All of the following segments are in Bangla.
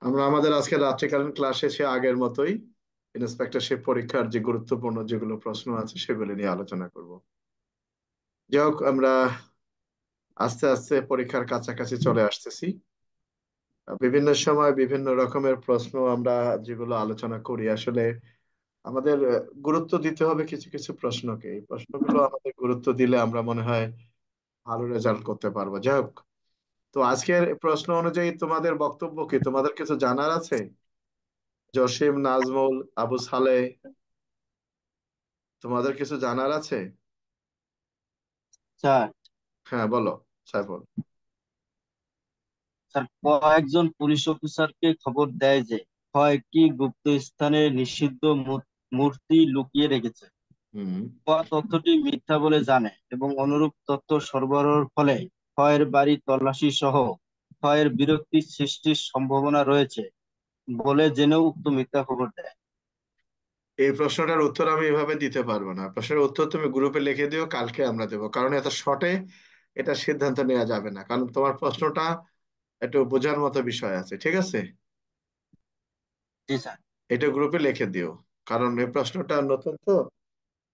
আমরা আমাদের আজকে রাত্রিকালীন ক্লাসে সে আগের মতোই ইন্সপেক্টরশিপ পরীক্ষার যে গুরুত্বপূর্ণ যেগুলো প্রশ্ন আছে সেগুলো নিয়ে আলোচনা করব। যাই হোক, আমরা আস্তে আস্তে পরীক্ষার কাছাকাছি চলে আসতেছি। বিভিন্ন সময় বিভিন্ন রকমের প্রশ্ন আমরা যেগুলো আলোচনা করি, আসলে আমাদের গুরুত্ব দিতে হবে কিছু কিছু প্রশ্নকে। এই প্রশ্নগুলো আমাদের গুরুত্ব দিলে আমরা মনে হয় ভালো রেজাল্ট করতে পারবো। যাই হোক, তো আজকের প্রশ্ন অনুযায়ী তোমাদের বক্তব্য কি? তোমাদের কিছু জানার আছে? জসিম, নাজমুল, আবু সালেহ, তোমাদের কিছু জানার আছে? স্যার হ্যাঁ, বলো সাইফুল। স্যার কয়েকজন পুলিশ অফিসারকে খবর দেয় যে কয়েকটি গুপ্ত স্থানে নিষিদ্ধ মূর্তি লুকিয়ে রেখেছে। হুম। তথ্যটি মিথ্যা বলে জানে এবং অনুরূপ তথ্য সরবরাহের ফলে ক্ষয়ের বাড়ি তল্লাশি সহ ক্ষয়ের বিরক্তি সৃষ্টির সম্ভাবনা রয়েছে বলে জেনেও উক্ত মিথ্যা খবর দেয়। এই প্রশ্নটার উত্তর আমি এভাবে দিতে পারবো না। প্রশ্নের উত্তর তুমি গ্রুপে লিখে দিও, কালকে আমরা দেবো। কারণ এত শর্টে এটা সিদ্ধান্ত নেওয়া যাবে না, কারণ তোমার প্রশ্নটা একটু বোঝার মতো বিষয় আছে, ঠিক আছে? জি স্যার। এটা গ্রুপে লিখে দিও, কারণ এই প্রশ্নটা নতুন তো।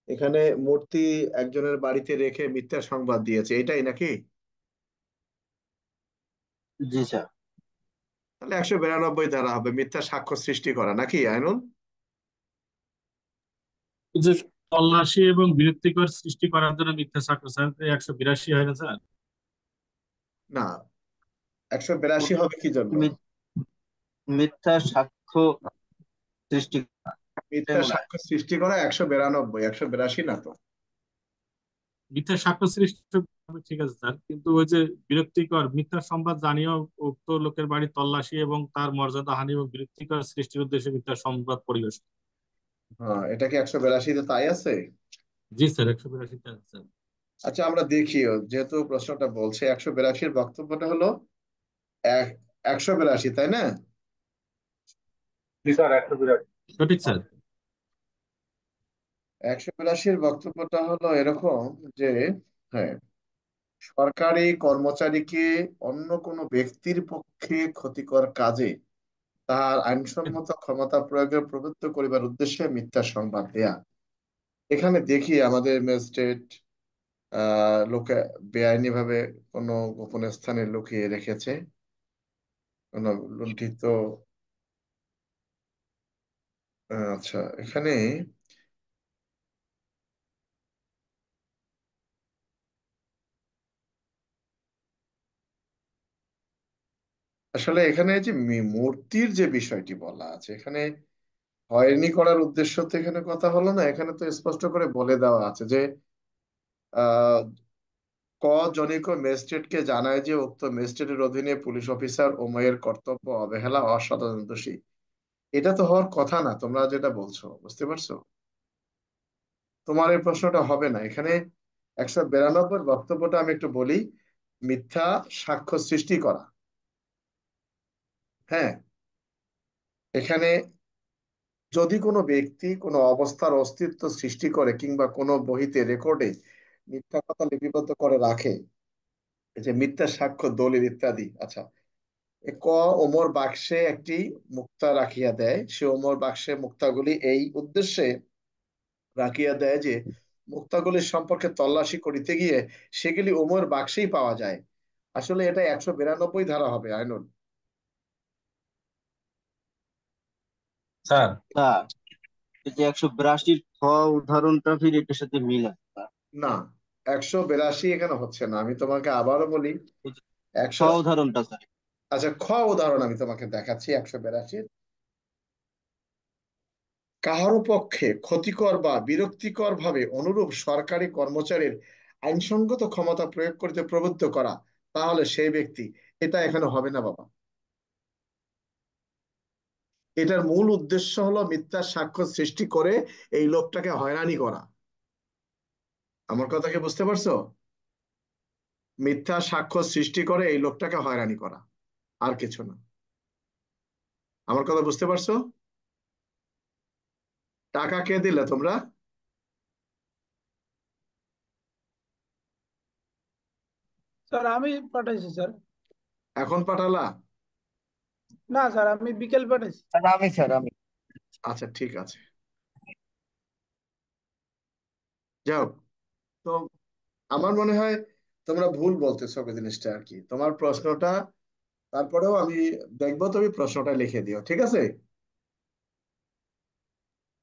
এখানে মূর্তি একজনের বাড়িতে রেখে মিথ্যা সংবাদ দিয়েছে, এটাই নাকি? জি স্যার। তাহলে 192 ধারা হবে, মিথ্যা সাক্ষ্য সৃষ্টি করা, নাকি আইনুল? এই যে তল্লাশি এবং বিরক্তিকর সৃষ্টি করার জন্য মিথ্যা সাক্ষ্য, স্যার 182 হয় না স্যার? না, 182 হবে কি জন্য? মি- মিথ্যা সাক্ষ্য সৃষ্টি মিথ্যা মনে হয়। সাক্ষ্য সৃষ্টি করা 192, 182 না তো। মিথ্যা সাক্ষ্য সৃষ্টি হবে, ঠিক আছে স্যার, কিন্তু ওই যে বিরক্তিকর মিথ্যা সংবাদ জানিয়েও উক্ত লোকের বাড়ি তল্লাশি এবং তার মর্যাদা হানি এবং বিরক্তিকর সৃষ্টির উদ্দেশ্যে মিথ্যা সংবাদ পরিবেশ। হ্যাঁ, এটা কি 182-তে তাই আছে? জি স্যার, 182 স্যার। আচ্ছা, আমরা দেখি। যেহেতু প্রশ্নটা বলছে 182-র বক্তব্যটা হলো এক 182, তাই না? জি স্যার, 182 সঠিক স্যার। 182-র বক্তব্যটা হলো এরকম যে, হ্যাঁ, সরকারি কর্মচারীকে অন্য কোনো ব্যক্তির পক্ষে ক্ষতিকর কাজে তাহার আইনসম্মত ক্ষমতা প্রয়োগের প্রবৃত্ত করিবার উদ্দেশ্যে মিথ্যা সংবাদ দেয়া। এখানে দেখি আমাদের ম্যাজিস্ট্রেট লোকে বেআইনি ভাবে কোনো গোপন স্থানে লুকিয়ে রেখেছে কোনো লুণ্ঠিত। আচ্ছা, এখানে আসলে এখানে যে মূর্তির যে বিষয়টি বলা আছে, এখানে হয়রানি করার উদ্দেশ্য তো এখানে কথা হলো না। এখানে তো স্পষ্ট করে বলে দেওয়া আছে যে আহ ক জনৈক ম্যাজিস্ট্রেটকে জানায় যে উক্ত ম্যাজিস্ট্রেটের অধীনে পুলিশ অফিসার ওময়ের কর্তব্য অবহেলা অসচেতন দোষী। এটা তো হওয়ার কথা না, তোমরা যেটা বলছো, বুঝতে পারছো? তোমার এই প্রশ্নটা হবে না এখানে। 192 বক্তব্যটা আমি একটু বলি। মিথ্যা সাক্ষ্য সৃষ্টি করা। হ্যাঁ, এখানে যদি কোনো ব্যক্তি কোনো অবস্থার অস্তিত্ব সৃষ্টি করে কিংবা কোনো বহিতে রেকর্ডে মিথ্যা কথা লিপিবদ্ধ করে রাখে, এই যে মিথ্যা সাক্ষ্য দলিল ইত্যাদি। আচ্ছা, ক ওমর বাক্সে একটি মুক্তা রাখিয়া দেয়, সে ওমর বাক্সে মুক্তাগুলি এই উদ্দেশ্যে রাখিয়া দেয় যে মুক্তাগুলির সম্পর্কে তল্লাশি করিতে গিয়ে সেগুলি ওমর বাক্সেই পাওয়া যায়। আসলে এটা 192 ধারা হবে আইনুল। স্যার, স্যার এই যে 182-র উদাহরণটা ফির এটার সাথে মিল আছে স্যার। না, 182 এখানে হচ্ছে না। আমি তোমাকে আবারও বলি। এই যে একশো উদাহরণটা স্যার। আচ্ছা, উদাহরণ আমি তোমাকে দেখাচ্ছি। 182, কাহারও পক্ষে ক্ষতিকর বা বিরক্তিকর ভাবে অনুরূপ সরকারি কর্মচারীর আইনসঙ্গত ক্ষমতা প্রয়োগ করতে প্রবৃত্ত করা, তাহলে সেই ব্যক্তি। এটা এখানে হবে না বাবা। এটার মূল উদ্দেশ্য হলো মিথ্যা সাক্ষ্য সৃষ্টি করে এই লোকটাকে হয়রানি করা। আমার কথা কি বুঝতে পারছো? মিথ্যা সাক্ষ্য সৃষ্টি করে এই লোকটাকে হয়রানি করা, আর কিছু না। আমার কথা বুঝতে পারছো? টাকা কে দিলে তোমরা? স্যার আমি পাঠাইছি স্যার। এখন পাঠালা? না স্যার, আমি বিকেল পাঠাইছি। স্যার আমি আচ্ছা ঠিক আছে, যাও। তো আমার মনে হয় তোমরা ভুল বলতেছো জিনিসটা আর কি, তোমার প্রশ্নটা তারপরেও আমি দেখবো, তুমি প্রশ্নটা লিখে দিও, ঠিক আছে?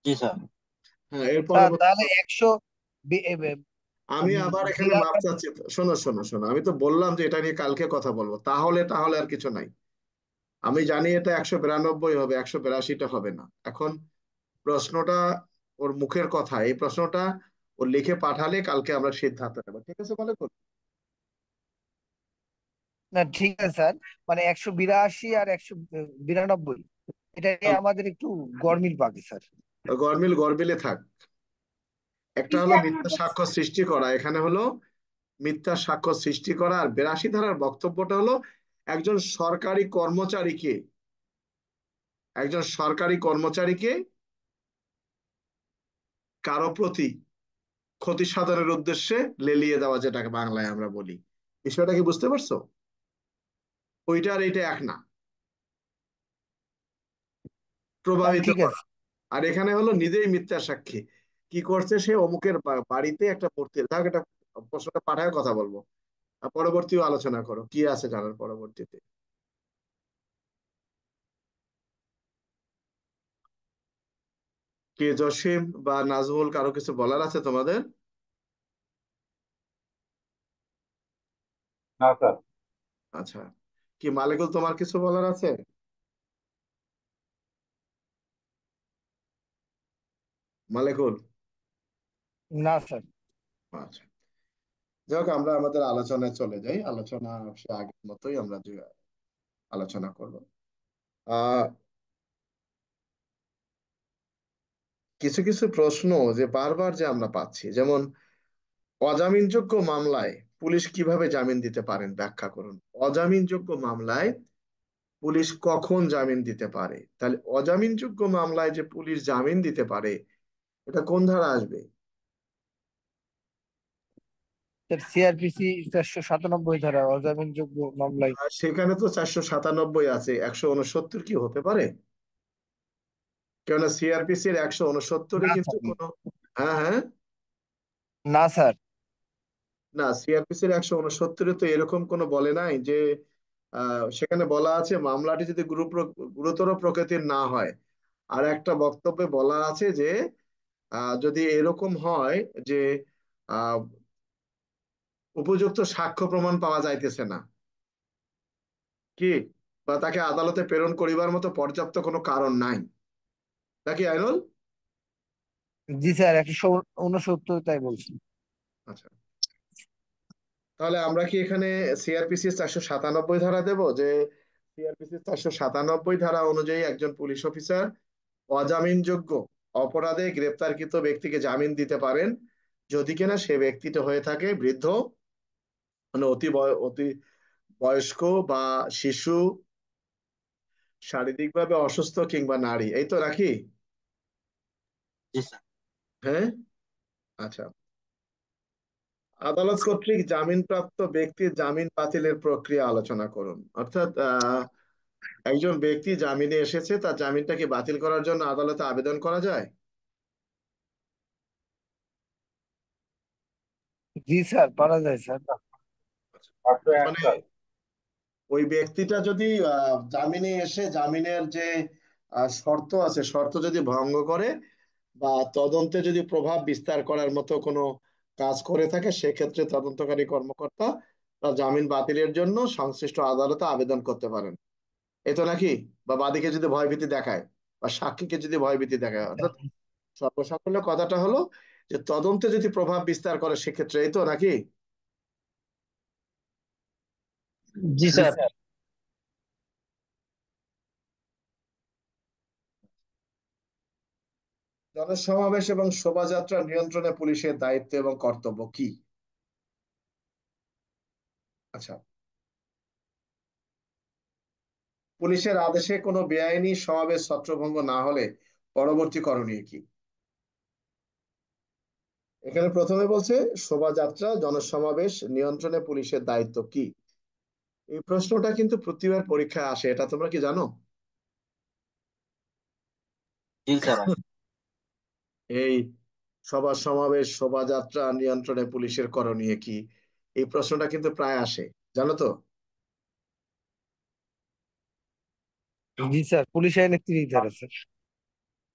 জি স্যার। হ্যাঁ, এর স্যার পরবর্তী তাহলে 100 আমি আবার এখানে মাপ বিরানব্বই। চাচ্ছি। শোনো শোনো শোনো, আমি তো বললাম যে এটা নিয়ে কালকে কথা বলবো, তাহলে তাহলে আর কিছু নাই। আমি জানি এটা 192 হবে, 182টা হবে না। এখন প্রশ্নটা ওর মুখের কথা, এই প্রশ্নটা ও লিখে পাঠালে কালকে আমরা সিদ্ধান্ত নেবো, ঠিক আছে? বলে তো। না ঠিক আছে স্যার, মানে 182 আর 192, এটা নিয়ে আমাদের একটু গরমিল পাকে স্যার। গরমিল গরমিলে থাক। একটা হলো মিথ্যা সাক্ষ্য সৃষ্টি করা, এখানে হলো মিথ্যা সাক্ষ্য সৃষ্টি করা। আর 82 ধারার বক্তব্যটা হলো একজন সরকারি কর্মচারীকে, একজন সরকারি কর্মচারীকে কারো প্রতি ক্ষতি সাধনের উদ্দেশ্যে লেলিয়ে দেওয়া, যেটাকে বাংলায় আমরা বলি। বিষয়টা কি বুঝতে পারছো? ওইটা আর এইটা এক না, তাহলে প্রভাবিত ঠিক করা। আছে। আর এখানে হলো নিজেই মিথ্যা সাক্ষী। কি করছে সে? অমুকের বাড়িতে একটা মূর্তি, থাক এটা প্রশ্নটা পাঠায় কথা বলবো, আর পরবর্তীও আলোচনা করো কি আছে জানার পরবর্তীতে। কে জসিম বা নাজমুল, কারো কিছু বলার আছে তোমাদের? না স্যার। আচ্ছা, কি মালিকুল, তোমার কিছু বলার আছে? মালিকুল? না স্যার। আচ্ছা, যাই হোক, আমরা আমাদের আলোচনায় চলে যাই। আলোচনা সে আগের মতোই আমরা যে আলোচনা করবো। আহ কিছু কিছু প্রশ্ন যে বারবার যে আমরা পাচ্ছি, যেমন অজামিনযোগ্য মামলায় পুলিশ কিভাবে জামিন দিতে পারেন, ব্যাখ্যা করুন। অজামিনযোগ্য মামলায় পুলিশ কখন জামিন দিতে পারে? তাহলে অজামিনযোগ্য মামলায় যে পুলিশ জামিন দিতে পারে, এটা কোন ধারা আসবে? স্যার সিআরপিসি 497 ধারা অজামিনযোগ্য মামলায়। আর সেখানে তো 497 আছে, 169 কি হতে পারে? কেননা সিআরপিসির 169-এ না কিন্তু স্যার। কোনো, হ্যাঁ হ্যাঁ, না স্যার। না, সিআরপিসির 169-এ তো এরকম কোনো বলে নাই যে সেখানে বলা আছে মামলাটি যদি গুরুতর প্রকৃতির না হয়। আর একটা বক্তব্যে বলা আছে যে যদি এরকম হয় যে আহ, উপযুক্ত সাক্ষ্য প্রমাণ পাওয়া যাইতেছে না, কি, বা তাকে আদালতে প্রেরণ করিবার মতো পর্যাপ্ত কোনো কারণ নাই, নাকি আইনুল? জি স্যার, 169 তাই বলছি। আচ্ছা, তাহলে আমরা কি এখানে সিআরপিসি 497 ধারা দেব, যে সিআরপিসি 497 ধারা অনুযায়ী একজন পুলিশ অফিসার অজামিনযোগ্য অপরাধে গ্রেপ্তারকৃত ব্যক্তিকে জামিন দিতে পারেন যদি কিনা সে ব্যক্তিটা হয়ে থাকে বৃদ্ধ, মানে অতি বয়স্ক বা শিশু, শারীরিকভাবে অসুস্থ কিংবা নারী, এই তো নাকি? জি স্যার। হ্যাঁ, আচ্ছা। আদালত কর্তৃক জামিনপ্রাপ্ত ব্যক্তির জামিন বাতিলের প্রক্রিয়া আলোচনা করুন। অর্থাৎ একজন ব্যক্তি জামিনে এসেছে, তার জামিনটা কি বাতিল করার জন্য আদালতে আবেদন করা যায়? জি স্যার, পারা যায় স্যার। মানে ওই ব্যক্তিটা যদি জামিনে এসে জামিনের যে শর্ত আছে, শর্ত যদি ভঙ্গ করে বা তদন্তে যদি প্রভাব বিস্তার করার মতো কোনো কাজ করে থাকে, সেক্ষেত্রে তদন্তকারী কর্মকর্তা তার জামিন বাতিলের জন্য সংশ্লিষ্ট আদালতে আবেদন করতে পারেন, এই তো নাকি? বা বাদীকে যদি ভয়ভীতি দেখায় বা সাক্ষীকে যদি ভয়ভীতি দেখায়, অর্থাৎ সর্বসাকুল্যে কথাটা হলো যে তদন্তে যদি প্রভাব বিস্তার করে সেক্ষেত্রে, এই তো নাকি? জি জি স্যার। স্যার। জনসমাবেশ এবং শোভাযাত্রা নিয়ন্ত্রণে পুলিশের দায়িত্ব এবং কর্তব্য কি? আচ্ছা, পুলিশের আদেশে কোনো বেআইনি সমাবেশ ছত্রভঙ্গ না হলে পরবর্তী করণীয় কি? এখানে প্রথমে বলছে শোভাযাত্রা জনসমাবেশ নিয়ন্ত্রণে পুলিশের দায়িত্ব কি। এই প্রশ্নটা কিন্তু প্রতিবার পরীক্ষায় আসে, এটা তোমরা কি জানো? জি স্যার। এই সভা সমাবেশ শোভাযাত্রা নিয়ন্ত্রণে পুলিশের করণীয় কি, এই প্রশ্নটা কিন্তু প্রায় আসে, জানো তো? জি স্যার, পুলিশ আইনের 30 ধারা স্যার।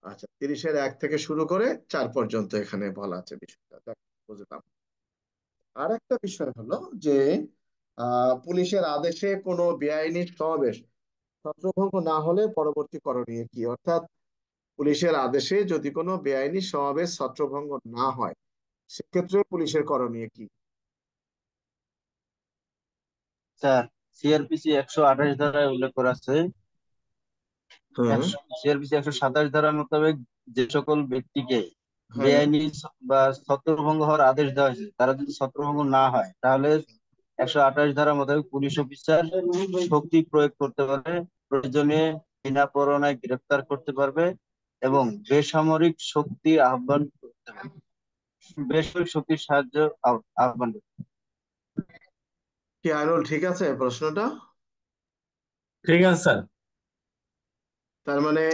আচ্ছা, 30-এর 1 থেকে শুরু করে 4 পর্যন্ত এখানে বলা আছে বিষয়টা, যাক, বুঝলাম। আর একটা বিষয় হলো যে পুলিশের আদেশে কোনো বেআইনি সমাবেশ ছত্রভঙ্গ না হলে পরবর্তী করণীয় কি, অর্থাৎ পুলিশের আদেশে যদি কোনো বেআইনি সমাবেশ ছত্রভঙ্গ না হয় সেক্ষেত্রে পুলিশের করণীয় কি? স্যার, সিআরপিসি 128 ধারায় উল্লেখ করা আছে, হুম। সিআরপিসি 127 ধারা মোতাবেক যে সকল ব্যক্তিকে হ্যাঁ। বেআইনি বা ছত্রভঙ্গ হওয়ার আদেশ দেওয়া হয়েছে তারা যদি ছত্রভঙ্গ না হয় তাহলে 128 ধারা মোতাবেক পুলিশ অফিসার শক্তি প্রয়োগ করতে পারে, প্রয়োজনে বিনা পরোয়ানায় গ্রেফতার করতে পারবে এবং বেসামরিক শক্তি আহ্বান করতে পারবে, বেসামরিক শক্তির সাহায্য আহ্বান করতে পারবে। কি আইনুল, ঠিক আছে প্রশ্নটা? ঠিক আছে স্যার। তার মানে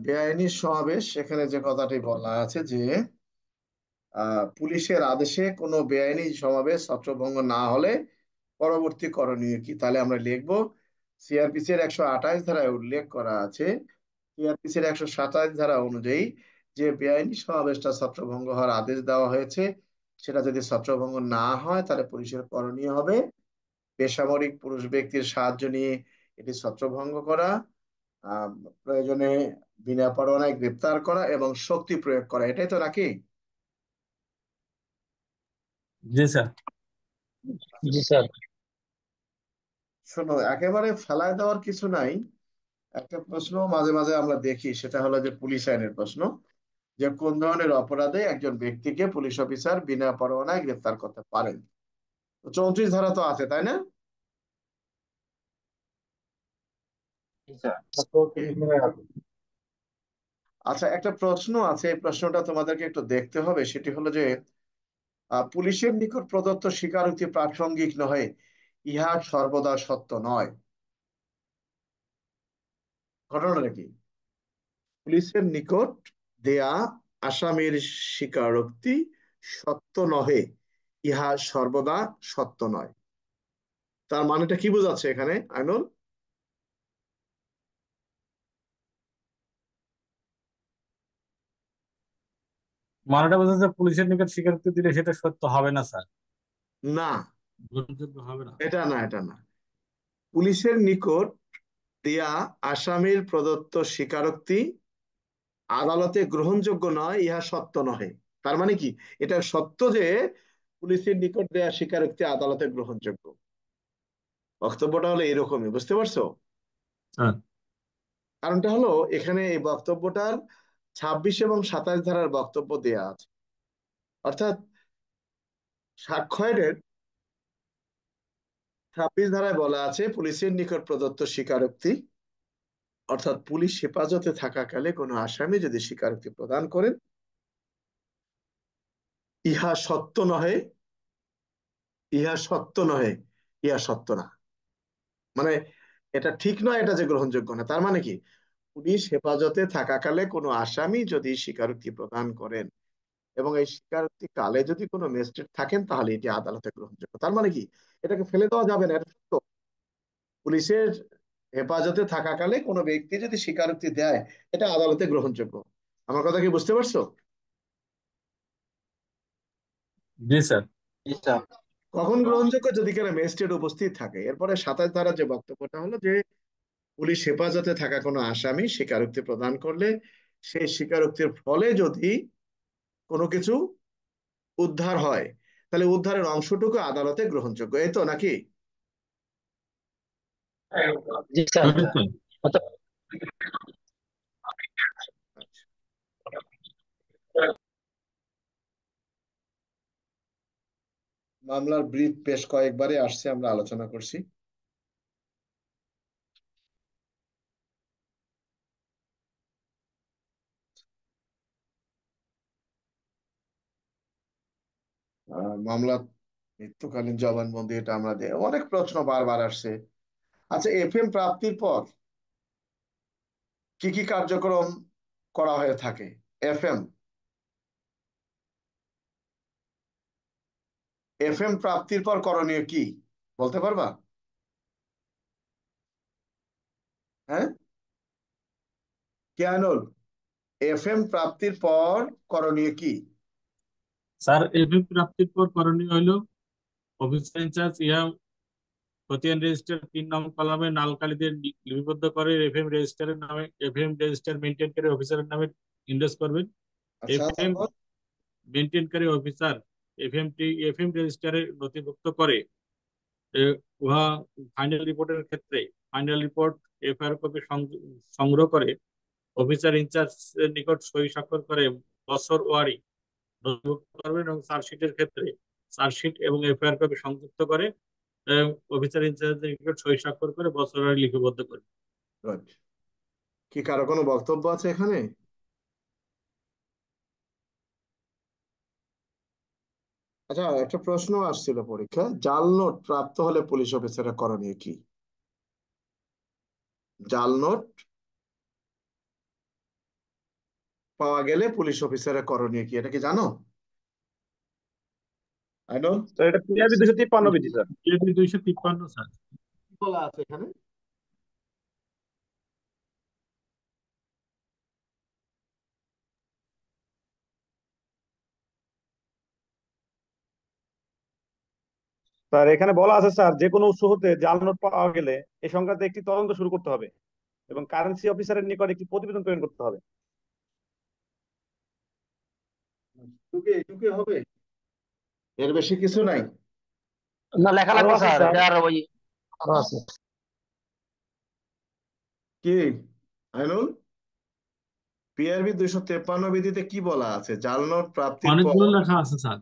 বেআইনি সমাবেশ, এখানে যে কথাটি বলা আছে যে পুলিশের আদেশে কোনো বেআইনি সমাবেশ ছত্রভঙ্গ না হলে পরবর্তী করণীয় কি, তাহলে আমরা লিখবো সিআরপিসির 128 ধারায় উল্লেখ করা আছে, সিআরপিসির 127 ধারা অনুযায়ী যে বেআইনি সমাবেশটা ছত্রভঙ্গ হওয়ার আদেশ দেওয়া হয়েছে সেটা যদি ছত্রভঙ্গ না হয় তাহলে পুলিশের করণীয় হবে বেসামরিক পুরুষ ব্যক্তির সাহায্য নিয়ে এটি ছত্রভঙ্গ করা, আহ প্রয়োজনে বিনা পরোয়ানায় গ্রেপ্তার করা এবং শক্তি প্রয়োগ করা, এটাই তো নাকি? জি স্যার। জি স্যার। শোনো, একেবারে ফেলায় দেওয়ার কিছু নাই। একটা প্রশ্ন মাঝে মাঝে আমরা দেখি, সেটা হলো যে পুলিশ আইনের প্রশ্ন, যে কোন ধরনের অপরাধে একজন ব্যক্তিকে পুলিশ অফিসার বিনা পরোয়ানায় গ্রেফতার করতে পারেন। তো 34 ধারা তো আছে, তাই না? জি স্যার। আচ্ছা, একটা প্রশ্ন আছে, এই প্রশ্নটা তোমাদেরকে একটু দেখতে হবে, সেটি হলো যে পুলিশের নিকট প্রদত্ত স্বীকারোক্তি প্রাসঙ্গিক নহে, ইহা সর্বদা সত্য নয়। ঘটনাটা কি? পুলিশের নিকট দেয়া আসামির স্বীকারোক্তি সত্য নহে, ইহা সর্বদা সত্য নয়। তার মানেটা কি বোঝাচ্ছে এখানে আইনুল? মানেটা বোঝা যায় পুলিশের নিকট স্বীকারোক্তি দিলে সেটা সত্য হবে না স্যার, না, গ্রহণযোগ্য হবে না। এটা না, এটা না। পুলিশের নিকট দেয়া আসামির প্রদত্ত স্বীকারোক্তি আদালতে গ্রহণযোগ্য নয়, ইহা সত্য নহে। তার মানে কি, এটা সত্য যে পুলিশের নিকট দেয়া স্বীকারোক্তি আদালতে গ্রহণযোগ্য। বক্তব্যটা হলো এরকমই, বুঝতে পারছো? স্যার, কারণটা হলো এখানে এই বক্তব্যটার 26 এবং 27 ধারার বক্তব্য দেয়া আছে, অর্থাৎ সাক্ষ্য আইনের 26 ধারায় বলা আছে পুলিশের নিকট প্রদত্ত স্বীকারোক্তি, অর্থাৎ পুলিশ হেফাজতে থাকাকালে কোনো আসামি যদি স্বীকারোক্তি প্রদান করেন ইহা সত্য নহে, ইহা সত্য নহে, ইহা সত্য না, মানে এটা ঠিক নয়, এটা যে গ্রহণযোগ্য না। তার মানে কি, পুলিশ হেফাজতে থাকাকালে কোনো আসামি যদি স্বীকারোক্তি প্রদান করেন এবং এই স্বীকারোক্তি কালে যদি কোনো ম্যাজিস্ট্রেট থাকেন তাহলে এটি আদালতে গ্রহণযোগ্য। তার মানে কি, এটাকে ফেলে দেওয়া যাবে না, এটা সত্য। পুলিশের হেফাজতে থাকাকালে কোনো ব্যক্তি যদি স্বীকারোক্তি দেয় এটা আদালতে গ্রহণযোগ্য। আমার কথা কি বুঝতে পারছো? জি স্যার। জি স্যার। কখন গ্রহণযোগ্য? যদি কিনা ম্যাজিস্ট্রেট উপস্থিত থাকে। এরপরে 27 ধারা যে বক্তব্যটা হলো যে পুলিশ হেফাজতে থাকা কোনো আসামি স্বীকারোক্তি প্রদান করলে সেই স্বীকারোক্তির ফলে যদি কোনো কিছু উদ্ধার হয় তাহলে উদ্ধারের অংশটুকু আদালতে গ্রহণযোগ্য, এই তো নাকি? জি স্যার। সঠিক স্যার। আচ্ছা, মামলার ব্রিফ বেশ কয়েকবারই আসছে, আমরা আলোচনা করছি। মামলা মৃত্যুকালীন জবানবন্দি, এটা আমরা অনেক প্রশ্ন বারবার আসছে। আচ্ছা, এফএম প্রাপ্তির পর কি কি কার্যক্রম করা হয়ে থাকে? এফএম এফএম প্রাপ্তির পর করণীয় কি বলতে পারবা? হ্যাঁ, কি আইনুল, এফএম প্রাপ্তির পর করণীয় কি? স্যার এফএম প্রাপ্তির পর করণীয় হলো অফিসার ইনচার্জ ইহা খতিয়ান রেজিস্টার 3 নং কলামে নালকালি দিয়ে লিপিবদ্ধ করে এফএম রেজিস্টারের নামে এফএম রেজিস্টার মেনটেনকারী অফিসারের নামে ইন্ডেক্স করবেন। আচ্ছা, এফএম তারপর? মেনটেনকারী অফিসার এফএম রেজিস্টারে নথিভুক্ত করে উহা ফাইনাল রিপোর্টের ক্ষেত্রে ফাইনাল রিপোর্ট এফআইআর কপি সংগ্রহ করে অফিসার ইনচার্জের নিকট সই স্বাক্ষর করে বছর ওয়ারি নথিভুক্ত করবেন এবং চার্জশিটের ক্ষেত্রে চার্জশিট এবং এফআইআর কপি সংযুক্ত করে অফিসার ইনচার্জের নিকট সই স্বাক্ষর করে বছর ওয়ারি লিপিবদ্ধ করবে। Good. কি কারো কোনো বক্তব্য আছে এখানে? আচ্ছা, একটা প্রশ্ন আসছিল পরীক্ষা, জাল নোট প্রাপ্ত হলে পুলিশ অফিসারের করণীয় কি? জাল নোট পাওয়া গেলে পুলিশ অফিসারের করণীয় কি, এটা কি জানো আইনুল? তো এটা পিআরবি 253 বিধি স্যার। PRB 253 sir. কি বলা আছে এখানে? স্যার এখানে বলা আছে স্যার, যে কোনো উৎস হতে জাল নোট পাওয়া গেলে এই সংক্রান্ত একটি তদন্ত শুরু করতে হবে এবং কারেন্সি অফিসারের নিকট একটি প্রতিবেদন প্রেরণ করতে হবে। এটুকু হবে, এর বেশি কিছু নাই? না, লেখা আরো লাগবে আছে স্যার, স্যার, এটা আর ওই আরো আছে। কি আইনুল, পিআরবি 253 বিধিতে কি বলা আছে জাল নোট প্রাপ্তির পর? অনেকগুলো লেখা আছে স্যার।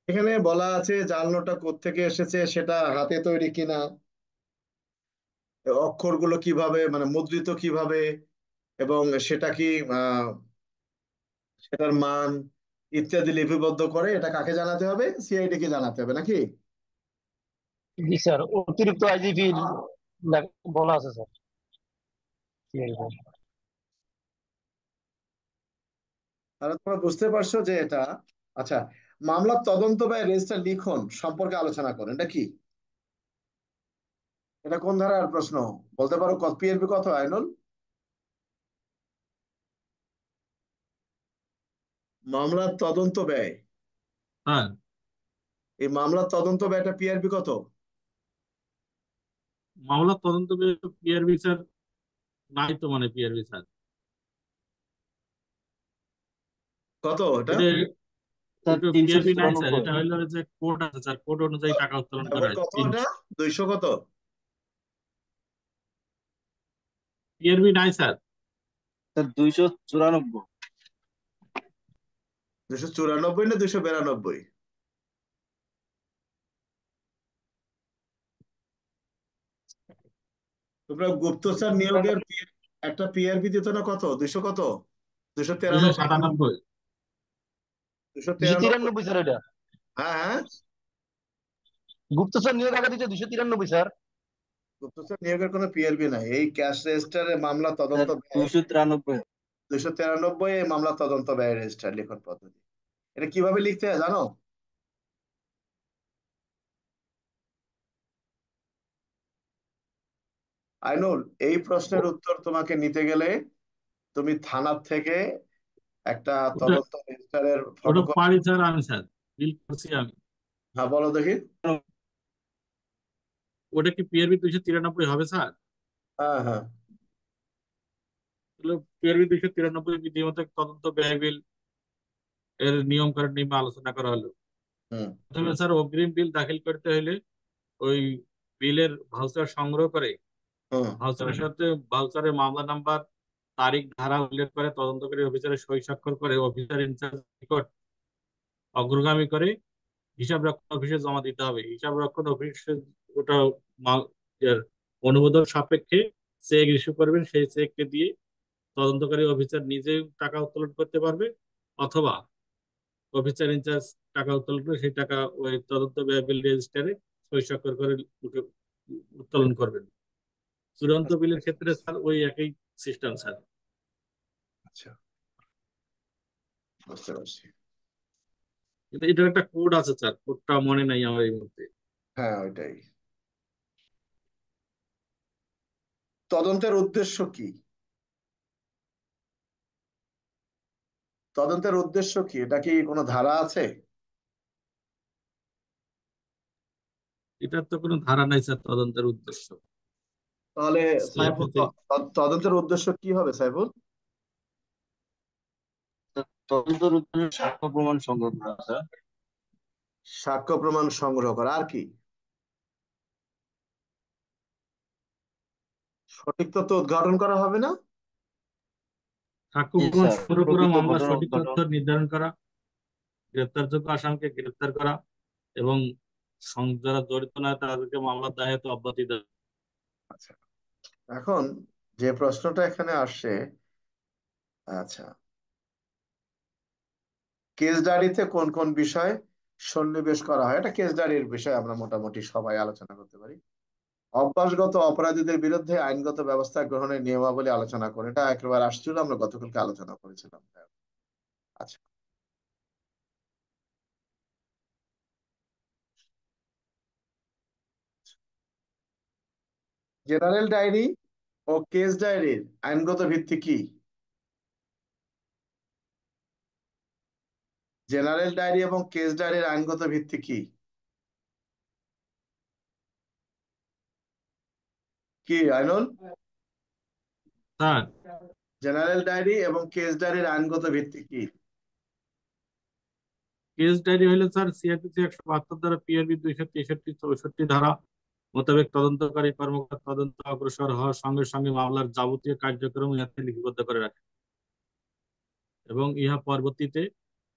এখানে বলা আছে জাল নোটটা কোত্থেকে এসেছে, সেটা হাতে তৈরি কিনা, অক্ষরগুলো কিভাবে মানে মুদ্রিত কিভাবে, এবং সেটা কি সেটার মান ইত্যাদি লিপিবদ্ধ করে এটা কাকে জানাতে হবে? সিআইডি কে জানাতে হবে নাকি? জি স্যার, অতিরিক্ত আইজিপি বলা আছে স্যার। তাহলে তোমরা বুঝতে পারছো যে এটা, আচ্ছা, মামলার তদন্ত ব্যয় রেজিস্টার লিখন সম্পর্কে আলোচনা করেন, এটা কি, এটা কোন ধারার প্রশ্ন বলতে পারো? কত পিএলপি, কত আইনুল? মামলার তদন্ত ব্যয়, হ্যাঁ, এই মামলার তদন্ত ব্যয়টা পিআরবি কত? মামলার তদন্ত পিআরবি স্যার নাই তো, মানে পিআরবি স্যার কত এটা? স্যার এটা পিআরবি নাই স্যার, 394। এটা হলো যে কোড আছে স্যার, কোড অনুযায়ী টাকা উত্তোলন করা হয়। কত এটা? 200 কত? পিআরবি নাই স্যার। স্যার 294। 294 না 292? তোমরা গুপ্তচর নিয়োগের একটা পিআরবি দিত না, কত 200 কত? 293? 297। 293? 293 স্যার, এটা হ্যাঁ হ্যাঁ, গুপ্তচর নিয়োগ আগে দিচ্ছে 293 স্যার। গুপ্তচর নিয়োগের কোনো পিআরবি নাই, এই ক্যাশ রেজিস্টারের মামলা স্যার তদন্ত ব্যয় 293। 293, এই মামলা তদন্ত ব্যয় রেজিস্টার লিখন পদ্ধতি। এটা কিভাবে লিখতে হয় জানো? আইনুল, এই প্রশ্নের উত্তর তোমাকে নিতে গেলে তুমি থানার থেকে একটা ওটা তদন্ত রেজিস্টারের ওটা ফটোকপি। পারি স্যার, আমি স্যার বিল করছি আমি। হ্যাঁ, বলো দেখি। ওটা কি পিআরবি 293 হবে স্যার? হ্যাঁ হ্যাঁ, পিআরবি 293 বিধি মতো তদন্ত ব্যয় বিল এর নিয়ম কানুন নিয়ে আলোচনা করা হলো। হুম প্রথমে স্যার অগ্রিম বিল দাখিল করতে হলে ওই বিলের ভাউচার সংগ্রহ করে হুম ভাউচারের সাথে ভাউচারের মামলা নাম্বার, তারিখ, ধারা উল্লেখ করে তদন্তকারী অফিসারের সই স্বাক্ষর করে অফিসার ইনচার্জ নিকট অগ্রগামী করে হিসাব রক্ষণ অফিসে জমা দিতে হবে। হিসাব রক্ষণ অফিসে ওটা এর অনুমোদন সাপেক্ষে চেক ইস্যু করবেন, সেই চেককে দিয়ে তদন্তকারী অফিসার নিজেই টাকা উত্তোলন করতে পারবে, অথবা অফিসার ইনচার্জ টাকা উত্তোলন করে সেই টাকা ওই তদন্ত ব্যয়বিল রেজিস্টারে সই স্বাক্ষর করে উত্তোলন করবেন। চূড়ান্ত বিলের ক্ষেত্রে স্যার ওই একই সিস্টেম স্যার। আচ্ছা, বুঝতে পারছি। কিন্তু এটার একটা কোড আছে স্যার, কোডটা মনে নাই আমার এই মুহূর্তে। হ্যাঁ, ওইটাই। তদন্তের উদ্দেশ্য কি? তদন্তের উদ্দেশ্য কি? এটা কি কোনো ধারা আছে? এটার তো কোনো ধারা নাই স্যার তদন্তের উদ্দেশ্য। তাহলে সাইফুল, সিআরপিসি তদন্তের উদ্দেশ্য কি হবে সাইফুল? তদন্তের উদ্দেশ্যে সাক্ষ্য প্রমাণ সংগ্রহ করা স্যার। সাক্ষ্য প্রমাণ সংগ্রহ করা, আর কি? সঠিক তথ্য উদ্ঘাটন করা হবে না? সাক্ষ্য জি প্রমাণ স্যার, সংগ্রহ করা, প্রকৃত মামলার ঘটনা সঠিক উদ্ঘাটন। তথ্য নির্ধারণ করা, গ্রেপ্তারযোগ্য আসামিকে গ্রেপ্তার করা, এবং যারা জড়িত নয় তাদেরকে মামলা দায়ের অব্যাহতি দেওয়া। আচ্ছা, এখন যে প্রশ্নটা এখানে আসছে, আচ্ছা, কেস ডায়েরিতে কোন কোন বিষয় সন্নিবেশ করা হয়, এটা কেস ডায়েরির বিষয় আমরা মোটামুটি সবাই আলোচনা করতে পারি। অভ্যাসগত অপরাধীদের বিরুদ্ধে আইনগত ব্যবস্থা গ্রহণের নিয়মাবলী আলোচনা করে, এটা একেবারে আসছিল, আমরা গতকালকে আলোচনা করেছিলাম। আচ্ছা, জেনারেল ডায়েরি ও কেস ডায়েরির আইনগত ভিত্তি কি? জেনারেল ডায়েরি এবং কেস ডায়েরির আইনগত ভিত্তি কি? কি আইনুল? স্যার, জেনারেল ডায়েরি এবং কেস ডায়েরির আইনগত ভিত্তি কি? কেস ডায়েরি হলে স্যার সিআরপিসি 172 ধারা, পিআরবি 263, 64 ধারা মোতাবেক তদন্তকারী কর্মকর্তা তদন্ত অগ্রসর হওয়ার সঙ্গে সঙ্গে মামলার যাবতীয় কার্যক্রম ইহাতে লিপিবদ্ধ করে রাখে এবং ইহা পরবর্তীতে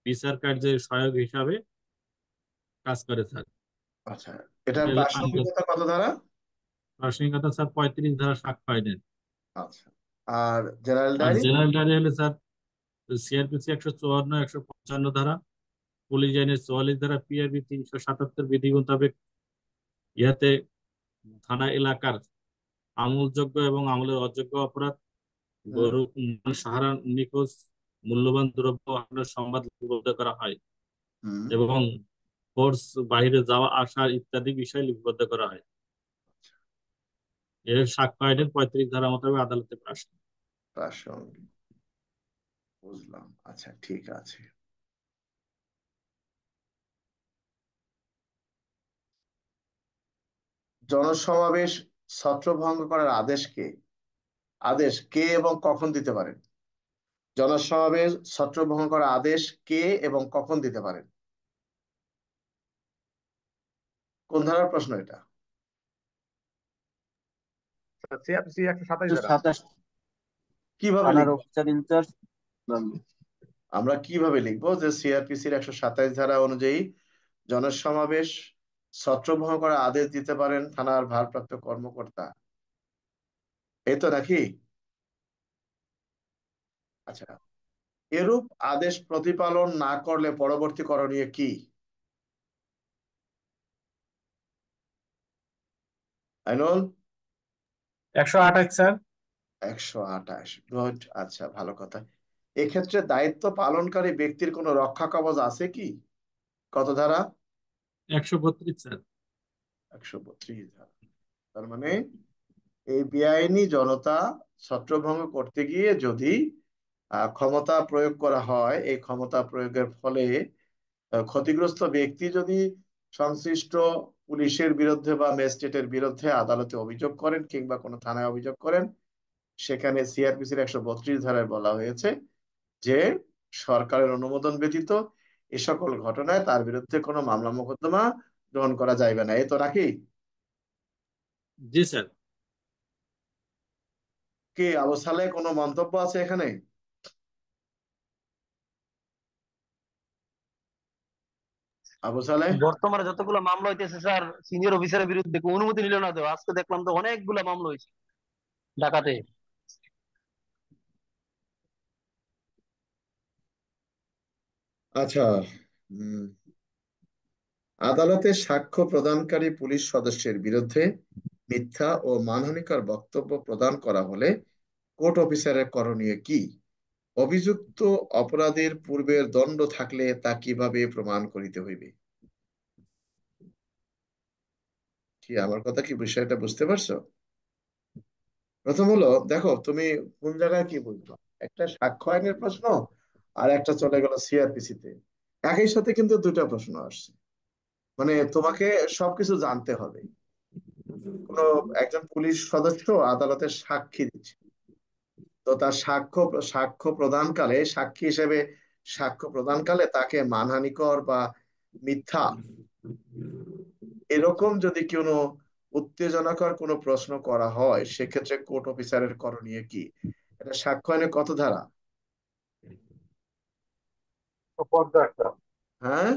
বিচার কার্যের সহায়ক হিসাবে কাজ করে স্যার। আচ্ছা, এটার এটা হলো আইনগত। প্রাসঙ্গিকতা কত ধারা? প্রাসঙ্গিকতা স্যার 35 ধারা সাক্ষ্য আইনের। আচ্ছা, আর জেনারেল আর ডায়েরি? জেনারেল ডায়েরি হলে স্যার সিআরপিসি 154, 155 ধারা, পুলিশ আইনের 44 ধারা, পিআরবি 377 বিধি মোতাবেক ইহাতে থানা এলাকার আমলযোগ্য এবং আমলের অযোগ্য অপরাধ, হুম, গরু, মানুষ হারান, নিখোঁজ, মূল্যবান দ্রব্য হারানোর সংবাদ লিপিবদ্ধ করা হয় হুম। এবং ফোর্স বাইরে যাওয়া আসা ইত্যাদি বিষয় লিপিবদ্ধ করা হয়। এর সাক্ষ্য আইনের 35 ধারা মোতাবেক আদালতে প্রাস। প্রাসঙ্গিক, বুঝলাম। আচ্ছা, ঠিক আছে। জনসমাবেশ ছত্রভঙ্গ করার আদেশ কে এবং কখন দিতে পারেন? জনসমাবেশ ছত্রভঙ্গ করার আদেশ কে এবং কখন দিতে পারেন? কোন ধারার প্রশ্ন এটা? সিআরপিসি 127 ধারা। 127 কিভাবে থানার লিখবো? Officer in charge. আমরা কিভাবে লিখবো যে সিআরপিসির 127 ধারা অনুযায়ী জনসমাবেশ ছত্রভঙ্গ করার আদেশ দিতে পারেন থানার ভারপ্রাপ্ত কর্মকর্তা, এই তো নাকি? আচ্ছা, এরূপ আদেশ প্রতিপালন না করলে পরবর্তী করণীয় কি? আইনুল? 128 স্যার। 128, গুড। আচ্ছা, ভালো কথা। এক্ষেত্রে দায়িত্ব পালনকারী ব্যক্তির কোনো রক্ষা কবচ আছে কি? কত ধারা? 132 স্যার। 132 ধারা। তার মানে এই বেআইনি জনতা ছত্রভঙ্গ করতে গিয়ে যদি ক্ষমতা প্রয়োগ করা হয়, এই ক্ষমতা প্রয়োগের ফলে ক্ষতিগ্রস্ত ব্যক্তি যদি সংশ্লিষ্ট পুলিশের বিরুদ্ধে বা ম্যাজিস্ট্রেটের বিরুদ্ধে আদালতে অভিযোগ করেন কিংবা কোনো থানায় অভিযোগ করেন, সেখানে সিআরপিসির 132 ধারায় বলা হয়েছে যে সরকারের অনুমোদন ব্যতীত এ সকল ঘটনায় তার বিরুদ্ধে কোনো মামলা মোকদ্দমা গ্রহণ করা যাইবে না, এই তো নাকি? জি স্যার। কি আবু সালেহ, কোনো মন্তব্য আছে এখানে? আবু সালেহ? বর্তমানে যতগুলো মামলা হইতেছে স্যার, সিনিয়র অফিসারের বিরুদ্ধে অনুমতি নিল না দেওয়া, আজকে দেখলাম তো অনেকগুলা মামলা হয়েছে ঢাকাতে। আচ্ছা, উম আদালতে সাক্ষ্য প্রদানকারী পুলিশ সদস্যের বিরুদ্ধে মিথ্যা ও মানহানিকর বক্তব্য প্রদান করা হলে কোর্ট অফিসারের করণীয় কি? অভিযুক্ত অপরাধের পূর্বের দণ্ড থাকলে তা কিভাবে প্রমাণ করিতে হইবে? কি আমার কথা কি বিষয়টা বুঝতে পারছো? প্রথম হলো, দেখো তুমি কোন জায়গায় কি বলছো। একটা সাক্ষ্য আইনের প্রশ্ন আর একটা চলে গেল সিআরপিসি তে। একই সাথে কিন্তু দুইটা প্রশ্ন আসছে। মানে তোমাকে সবকিছু জানতে হবে। কোনো একজন পুলিশ সদস্য আদালতে সাক্ষী দিচ্ছে, তো তার সাক্ষ্য প্রদানকালে, সাক্ষী হিসেবে সাক্ষ্য প্রদানকালে তাকে মানহানিকর বা মিথ্যা এরকম যদি কোনো উত্তেজনাকর কোনো প্রশ্ন করা হয়, সেক্ষেত্রে কোর্ট অফিসারের করণীয় কি? এটা সাক্ষ্য আইনে কত ধারা? 150 টা। হ্যাঁ,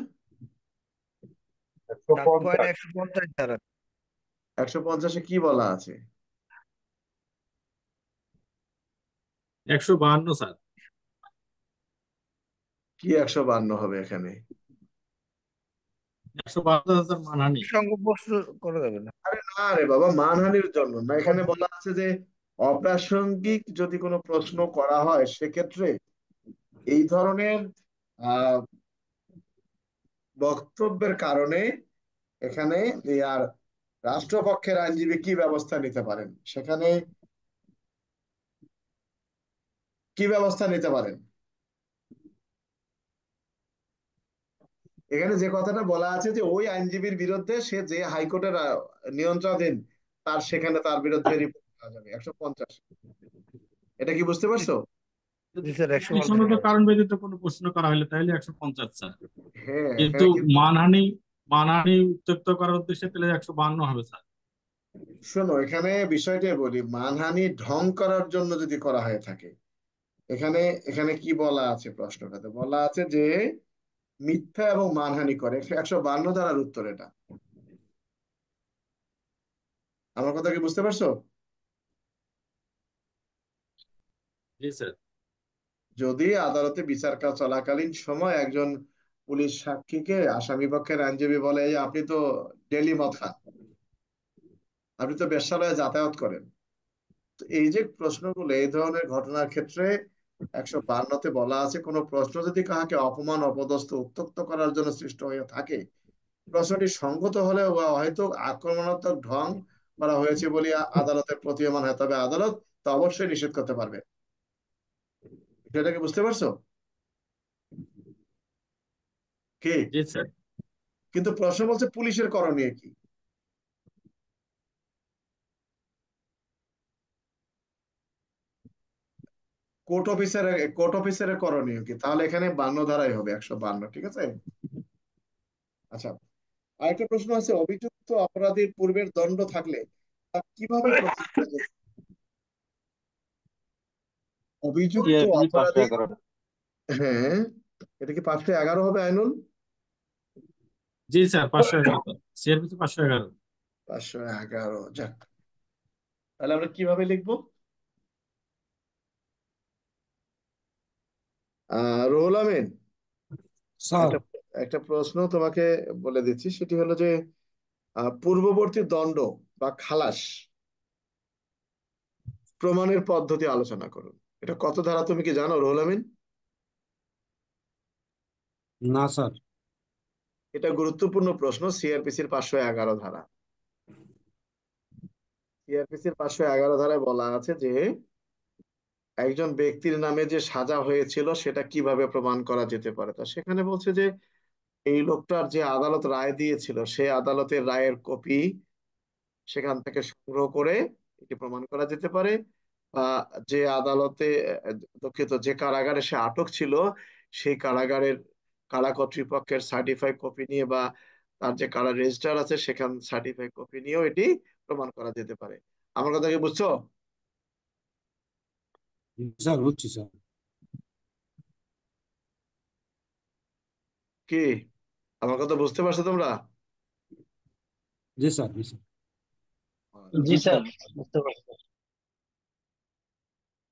সাক্ষ্য আইন 150। 150 ধারা। 150-এ কি বলা আছে? 152 স্যার। কি 152 হবে এখানে? 152 স্যার, মানহানি। সঙ্গ প্রশ্ন করা যাবে না। আরে না রে বাবা, মানহানির জন্য না, এখানে বলা আছে যে অপ্রাসঙ্গিক যদি কোনো প্রশ্ন করা হয়, সেক্ষেত্রে এই ধরনের আহ বক্তব্যের কারণে এখানে আর রাষ্ট্রপক্ষের আইনজীবী কি ব্যবস্থা নিতে পারেন, সেখানে কি ব্যবস্থা নিতে পারেন? এখানে যে কথাটা বলা আছে যে ওই আইনজীবীর বিরুদ্ধে সে যে হাইকোর্টের নিয়ন্ত্রণাধীন, তার সেখানে তার বিরুদ্ধে রিপোর্ট করা যাবে 150। এটা কি বুঝতে পারছো? জি স্যার, আইনসঙ্গত 150। কারণ ব্যতীত কোনো প্রশ্ন করা হলে তাহলে 150 স্যার। হ্যাঁ, কিন্তু এখানে কিন্তু মানহানি মানহানি উত্ত্যক্ত করার উদ্দেশ্যে তাহলে 152 হবে স্যার। শোনো, এখানে বিষয়টাই বলি, মানহানি ঢং করার জন্য যদি করা হয়ে থাকে, এখানে এখানে কি বলা আছে, প্রশ্নটাতে বলা আছে যে মিথ্যা এবং মানহানি করে, 152 ধারার উত্তর এটা। আমার কথা কি বুঝতে পারছো? জি স্যার। যদি আদালতে বিচার কাজ চলাকালীন সময় একজন পুলিশ সাক্ষীকে আসামি পক্ষের আইনজীবী বলে, "এই আপনি তো ডেলি মদ খান, আপনি তো বেশ্যালয়ে যাতায়াত করেন।" তো এই যে প্রশ্নগুলো, এই ধরনের ঘটনার ক্ষেত্রে 152-তে বলা আছে, কোনো প্রশ্ন যদি কাহাকে অপমান, অপদস্থ, উত্ত্যক্ত করার জন্য সৃষ্ট হয়ে থাকে, প্রশ্নটি সঙ্গত হলে বা হয়তো আক্রমণাত্মক ঢং করা হয়েছে বলে আদালতের প্রতীয়মান হয়, তবে আদালত তা অবশ্যই নিষেধ করতে পারবে। বিষয়টাকে বুঝতে পারছো কি? জি স্যার। কিন্তু প্রশ্ন বলছে পুলিশের করণীয় কি। কোর্ট অফিসারের করণীয় কি? তাহলে এখানে 52 ধারাই হবে, 152, ঠিক আছে। আচ্ছা, আরেকটা প্রশ্ন আছে, অভিযুক্ত অপরাধীর পূর্বের দণ্ড থাকলে তা কিভাবে প্রমাণ করা যেত? অভিযুক্ত সিআরপিসি অপরাধী, 511। হ্যাঁ, এটা কি 511 হবে আইনুল? জি স্যার, 511। সিআরপিসি 511। 511, যাক। তাহলে আমরা কিভাবে লিখবো? রুহুল আমিন, স্যার। একটা একটা প্রশ্ন তোমাকে বলে দিচ্ছি, সেটি হলো যে পূর্ববর্তী দণ্ড বা খালাস প্রমাণের পদ্ধতি আলোচনা করুন। এটা কত ধারা তুমি কি জানো রুহুল আমিন? না স্যার। এটা গুরুত্বপূর্ণ প্রশ্ন, সিআরপিসির 511 ধারা। সিআরপিসির 511 ধারায় বলা আছে যে একজন ব্যক্তির নামে যে সাজা হয়েছিল সেটা কিভাবে প্রমাণ করা যেতে পারে। তা সেখানে বলছে যে এই লোকটার যে আদালত রায় দিয়েছিল, সেই আদালতের রায়ের কপি সেখান থেকে সংগ্রহ করে এটি প্রমাণ করা যেতে পারে, বা যে আদালতে, দুঃখিত, যে কারাগারে সে আটক ছিল, সেই কারাগারের কারা কর্তৃপক্ষের সার্টিফাইড কপি নিয়ে, বা তার যে কারা রেজিস্টার আছে সেখান সার্টিফাইড কপি নিয়েও এটি প্রমাণ করা যেতে পারে। আমার কথা কি বুঝছো স্যার বুঝছি স্যার। কি? আমার কথা বুঝতে পারছো তোমরা? জি স্যার, জি স্যার। জি আচ্ছা, স্যার, বুঝতে পারছি।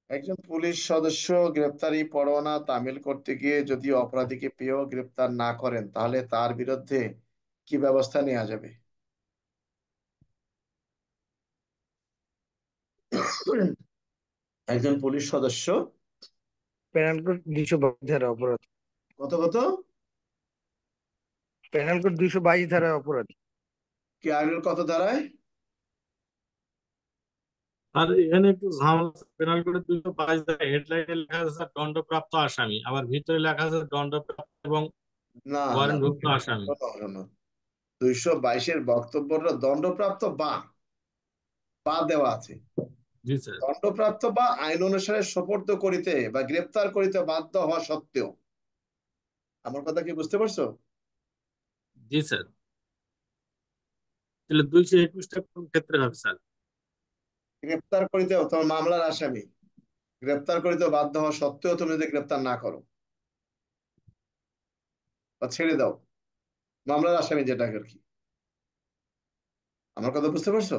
একজন পুলিশ সদস্য গ্রেপ্তারি পরোয়ানা তামিল করতে গিয়ে যদি অপরাধীকে পেয়েও গ্রেপ্তার না করেন, তাহলে তার বিরুদ্ধে কি ব্যবস্থা নেওয়া যাবে? একজন পুলিশ সদস্য পেনাল কোড 222 ধারা অপরাধ। কত কত? পেনাল কোড 222 ধারা অপরাধ। কি আইনের কত ধারায়? আর এখানে একটু ঝামেলা, পেনাল কোডে 222 হেডলাইনে লেখা আছে স্যার দণ্ডপ্রাপ্ত আসামি, আবার ভিতরে লেখা আছে দণ্ডপ্রাপ্ত এবং না না, ওয়ারেন্টভুক্ত আসামি। 222-এর বক্তব্য হলো দণ্ডপ্রাপ্ত বা বা দেওয়া আছে। জি স্যার। দণ্ডপ্রাপ্ত বা আইন অনুসারে সোপর্দ করিতে বা গ্রেপ্তার করিতে বাধ্য হওয়া সত্ত্বেও। আমার কথা কি বুঝতে পারছো? জি স্যার। তাহলে 221টা কোন ক্ষেত্রে হবে স্যার? গ্রেপ্তার করিতেও, তোমার মামলার আসামি গ্রেপ্তার করিতে বাধ্য হওয়া সত্ত্বেও তুমি যদি গ্রেপ্তার না করো বা ছেড়ে দাও, মামলার আসামি যেটা আর কি। আমার কথা বুঝতে পারছো?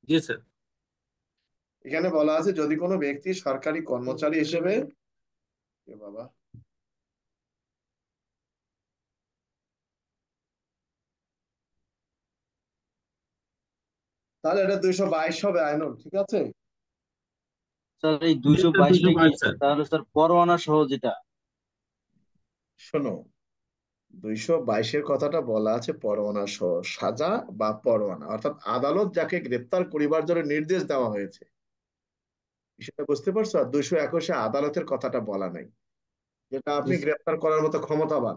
জি স্যার। এখানে বলা আছে যদি কোনো ব্যক্তি সরকারি কর্মচারী হিসেবে, এ বাবা, তাহলে এটা 222 হবে আইনুল, ঠিক আছে? স্যার এই জি স্যার, 222টা কি 222 স্যার। তাহলে স্যার পরোয়ানা সহ যেটা? শোনো, 222-এর কথাটা বলা আছে পরোয়ানা সহ সাজা বা পরোয়ানা, অর্থাৎ আদালত যাকে গ্রেপ্তার করিবার জন্য নির্দেশ দেওয়া হয়েছে, সেটা বুঝতে পারছো? আর 221-এ আদালতের কথাটা বলা নাই, যেটা জি আপনি স্যার। গ্রেপ্তার করার মতো ক্ষমতাবান।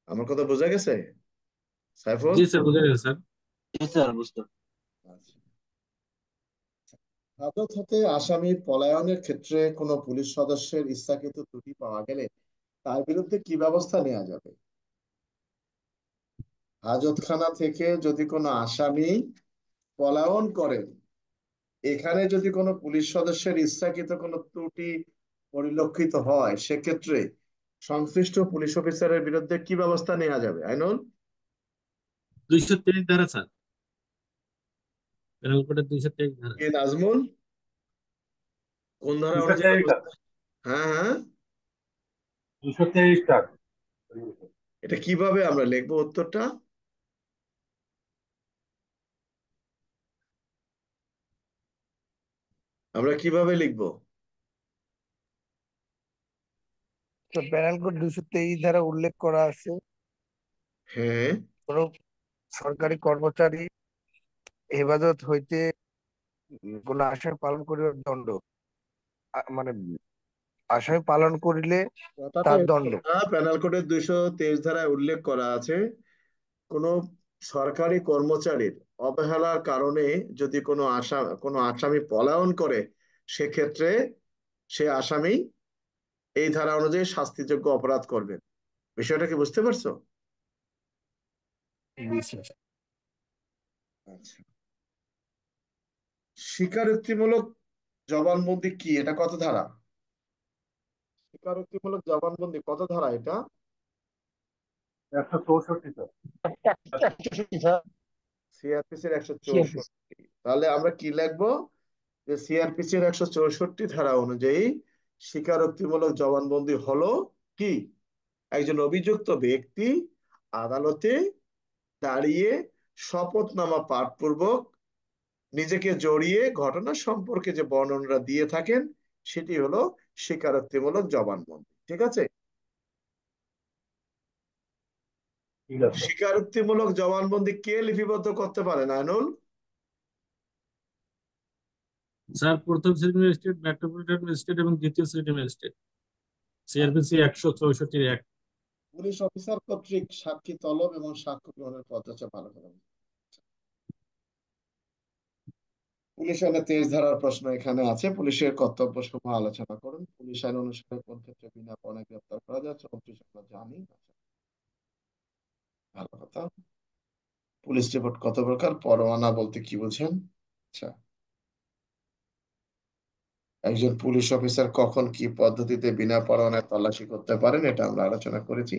আমার কথা বোঝা গেছে সাইফুল? জি স্যার, বুঝে গেছে স্যার। জি স্যার বুঝতে। আচ্ছা। হাজত হতে আসামি পলায়নের ক্ষেত্রে কোনো পুলিশ সদস্যের ইচ্ছাকৃত ত্রুটি পাওয়া গেলে তার বিরুদ্ধে কি ব্যবস্থা নেওয়া যাবে? হাজতখানা থেকে যদি কোনো আসামি পলায়ন করেন, এখানে যদি কোনো পুলিশ সদস্যের ইচ্ছাকৃত কোনো ত্রুটি পরিলক্ষিত হয়, সেক্ষেত্রে সংশ্লিষ্ট পুলিশ অফিসারের বিরুদ্ধে কি ব্যবস্থা নেওয়া যাবে আইনুল? 223 ধারা স্যার, পেনাল কোডের 223 ধারা। কি নাজমুল, কোন ধারা অনুযায়ী 223টা ব্যবস্থা? হ্যাঁ হ্যাঁ, 223টা এটা কিভাবে আমরা লিখবো উত্তরটা? আমরা কিভাবে লিখবো? তো পেনাল কোড 223 ধারা উল্লেখ করা আছে, হ্যাঁ, কোনো সরকারি কর্মচারী হেফাজত হইতে কোনো আসামি পালন করিবার দণ্ড, মানে আসামি পালন করিলে কথাটা তার এরকম দণ্ড। না, পেনাল কোডের 223 ধারায় উল্লেখ করা আছে কোনো সরকারি কর্মচারীর অবহেলার কারণে যদি কোনো আসামি পলায়ন করে, সেক্ষেত্রে সে আসামি এই ধারা অনুযায়ী শাস্তিযোগ্য অপরাধ করবেন। বিষয়টা কি বুঝতে পারছো? আচ্ছা, স্বীকারোক্তিমূলক জবানবন্দি কি, এটা কত ধারা? স্বীকারোক্তিমূলক জবানবন্দি কত ধারা এটা? 164টা সিআরপিসির 164। তাহলে আমরা কি লিখবো, যে সিআরপিসির 164 ধারা অনুযায়ী স্বীকারোক্তিমূলক জবানবন্দি হলো কি, একজন অভিযুক্ত ব্যক্তি আদালতে দাঁড়িয়ে শপথনামা পাঠপূর্বক নিজেকে জড়িয়ে ঘটনা সম্পর্কে যে বর্ণনা দিয়ে থাকেন, সেটি হলো স্বীকারোক্তিমূলক জবানবন্দি, ঠিক আছে? ঠিক আছে। স্বীকারোক্তিমূলক জবানবন্দি কে লিপিবদ্ধ করতে পারে আইনুল? স্যার প্রথম শ্রেণী ম্যাজিস্ট্রেট, মেট্রোপলিটন ম্যাজিস্ট্রেট এবং দ্বিতীয় শ্রেণী ম্যাজিস্ট্রেট, সিআরপিসি 164 এক। পুলিশ অফিসার কর্তৃক সাক্ষী তলব এবং সাক্ষ্য গ্রহণের পদ্ধতি ভালো করে। পুলিশ আইনের 23 ধারার প্রশ্ন এখানে আছে, পুলিশের কর্তব্য সমূহ আলোচনা করুন। পুলিশ আইন অনুসারে কোন ক্ষেত্রে বিনা পণে গ্রেপ্তার করা যাচ্ছে, অফিস আমরা জানি। ভালো কথা। পুলিশ রিপোর্ট কত প্রকার, পরোয়ানা বলতে কি বোঝেন? আচ্ছা, একজন পুলিশ অফিসার কখন কি পদ্ধতিতে বিনা পরোয়ানায় তল্লাশি করতে পারেন, এটা আমরা আলোচনা করেছি।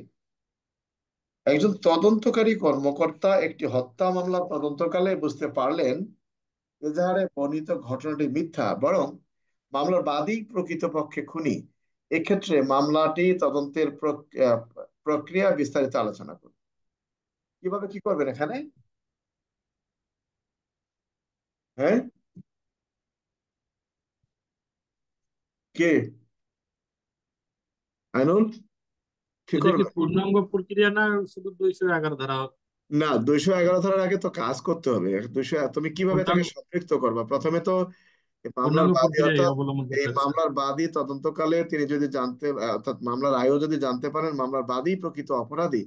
একজন তদন্তকারী কর্মকর্তা একটি হত্যা মামলা তদন্তকালে বুঝতে পারলেন এজাহারে বর্ণিত ঘটনাটি মিথ্যা, বরং মামলার বাদী প্রকৃতপক্ষে খুনি। এক্ষেত্রে মামলাটি তদন্তের প্রক্রিয়া বিস্তারিত আলোচনা করুন। কিভাবে কি করবেন এখানে? হ্যাঁ, কে আইনুল কি এটা কি করবে? পূর্ণাঙ্গ প্রক্রিয়া না শুধু 211 ধারা? না, 211 ধারার আগে তো কাজ করতে হবে। তুমি কিভাবে তাকে পূর্ণাঙ্গ সম্পৃক্ত করবা? প্রথমে তো এই মামলার পূর্ণাঙ্গ বাদী, প্রক্রিয়া অর্থাৎ অবলম্বন এই করতে হবে স্যার। মামলার বাদী তদন্তকালে তিনি যদি অর্থাৎ মামলার আয়ও যদি জানতে পারেন মামলার বাদী প্রকৃত অপরাধী,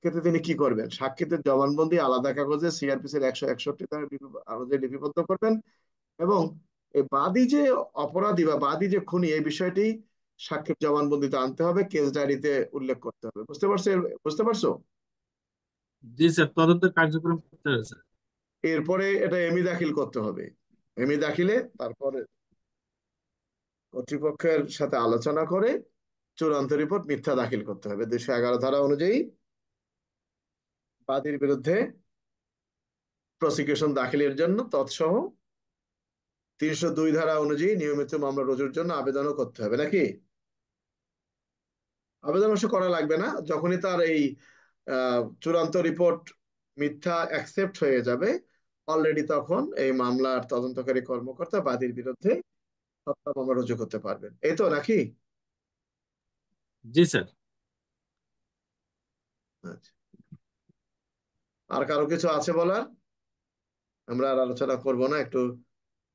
ক্ষেত্রে তিনি কি করবেন? সাক্ষীদের জবানবন্দি আলাদা কাগজে সিআরপিসির 161 ধারা অনুযায়ী লিপিবদ্ধ করবেন এবং এই বাদী যে অপরাধী বা বাদী যে খুনি এই বিষয়টি সাক্ষীর জবানবন্দিতে আনতে হবে, কেস ডায়েরিতে উল্লেখ করতে হবে। বুঝতে পারছো? জি স্যার, তদন্তের কার্যক্রম করতে হবে স্যার। এরপরে এটা এমি দাখিল করতে হবে। এমি দাখিলে তারপরে কর্তৃপক্ষের সাথে আলোচনা করে চূড়ান্ত রিপোর্ট মিথ্যা দাখিল করতে হবে। 211 ধারা অনুযায়ী বাদীর বিরুদ্ধে প্রসিকিউশন দাখিলের জন্য তৎসহ 302 ধারা অনুযায়ী নিয়মিত মামলা রুজুর জন্য আবেদনও করতে হবে, নাকি? আবেদন অবশ্য করা লাগবে না, যখনই তার এই চূড়ান্ত রিপোর্ট মিথ্যা অ্যাকসেপ্ট হয়ে যাবে অলরেডি, তখন এই মামলার তদন্তকারী কর্মকর্তা বাদীর বিরুদ্ধে হত্যা মামলা রুজু করতে পারবেন। এই তো নাকি? জি স্যার। আচ্ছা, আর কারো কিছু আছে বলার? আমরা আর আলোচনা করব না, একটু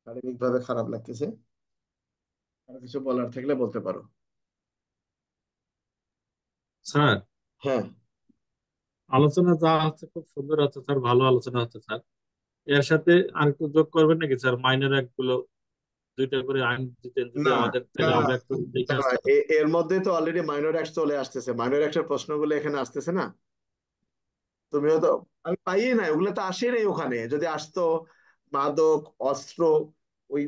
শারীরিক ভাবে খারাপ লাগতেছে। কারো কিছু বলার থাকলে বলতে পারো। স্যার, হ্যাঁ, আলোচনা যা হচ্ছে খুব সুন্দর হচ্ছে স্যার, ভালো আলোচনা হচ্ছে স্যার। এর সাথে আর একটু যোগ করবেন নাকি স্যার? মাইনর অ্যাক্ট গুলো 2টা করে আইন দিতেন যদি না আমাদের, না তাহলে আমরা একটু দেখে না, আসতে পারি। এর মধ্যে তো অলরেডি মাইনর অ্যাক্ট চলে আসতেছে, মাইনর অ্যাক্টের প্রশ্নগুলো এখানে আসতেছে না। তুমিও তো, আমি পাইই না, ওগুলো তো আসে নাই ওখানে। যদি আসতো মাদক, অস্ত্র, ওই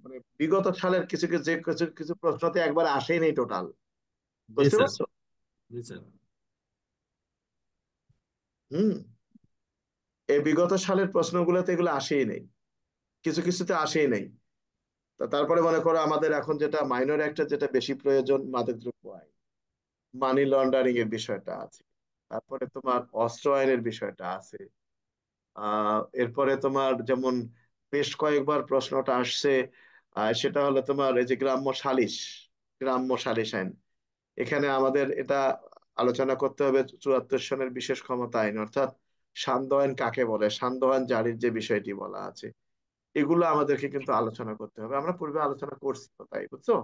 মানে বিগত সালের কিছু কিছু কিছু কিছু প্রশ্নতে একবার আসেই নেই টোটাল। জি বুঝতে স্যার। পারছো? জি স্যার। হুম, এই বিগত সালের প্রশ্নগুলোতে এগুলো আসেই নেই, কিছু কিছুতে আসেই নেই। তারপরে মনে করো আমাদের এখন যেটা মাইনর অ্যাক্টের যেটা বেশি প্রয়োজন, মাদকদ্রব্য আইন, মানি লন্ডারিং এর বিষয়টা আছে, তারপরে তোমার অস্ত্র আইনের বিষয়টা আছে। এরপরে তোমার যেমন বেশ কয়েকবার প্রশ্নটা আসছে, সেটা হলো তোমার এই যে গ্রাম্য সালিশ আইন। এখানে আমাদের এটা আলোচনা করতে হবে 74 সনের বিশেষ ক্ষমতা আইন, অর্থাৎ সান্ধ্য আইন কাকে বলে, সান্ধ্য আইন জারির যে বিষয়টি বলা আছে, এগুলো আমাদেরকে কিন্তু আলোচনা করতে হবে। আমরা পূর্বে আলোচনা করছি তো, তাই বুঝছো?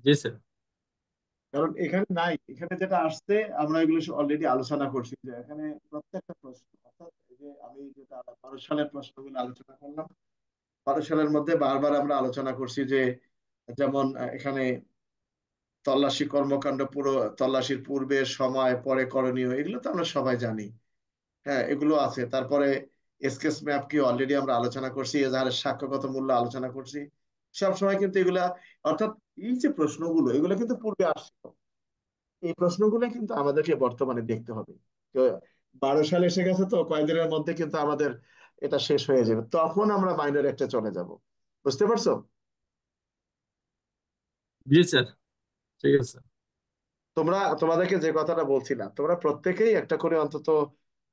জি স্যার। কারণ এখানে নাই, এখানে যেটা আসছে আমরা এগুলো অলরেডি আলোচনা করছি, যে এখানে প্রত্যেকটা প্রশ্ন, অর্থাৎ এই যে আমি যেটা 12 সালের প্রশ্নগুলো আলোচনা করলাম, 12 সালের মধ্যে বারবার আমরা আলোচনা করছি যে যেমন এখানে তল্লাশি কর্মকাণ্ড, পুরো তল্লাশির পূর্বে, সময়, পরে করণীয়, এগুলো তো আমরা সবাই জানি। হ্যাঁ, এগুলো আছে। তারপরে এসকেস ম্যাপ কি অলরেডি আমরা আলোচনা করছি, এজাহারের সাক্ষ্যগত মূল্য আলোচনা করছি। সব সময় কিন্তু এগুলা, অর্থাৎ এই যে প্রশ্নগুলো, এগুলো কিন্তু পূর্বে আসছিল। এই প্রশ্নগুলো কিন্তু আমাদেরকে বর্তমানে দেখতে হবে। তো 12 সালে এসে গেছে, তো কয়েকদিনের মধ্যে কিন্তু আমাদের এটা শেষ হয়ে যাবে, তখন আমরা মাইনর একটা চলে যাব। বুঝতে পারছো? জি স্যার। ঠিক আছে। তোমাদেরকে যে কথাটা বলছিলাম, তোমরা প্রত্যেকেই একটা করে অন্তত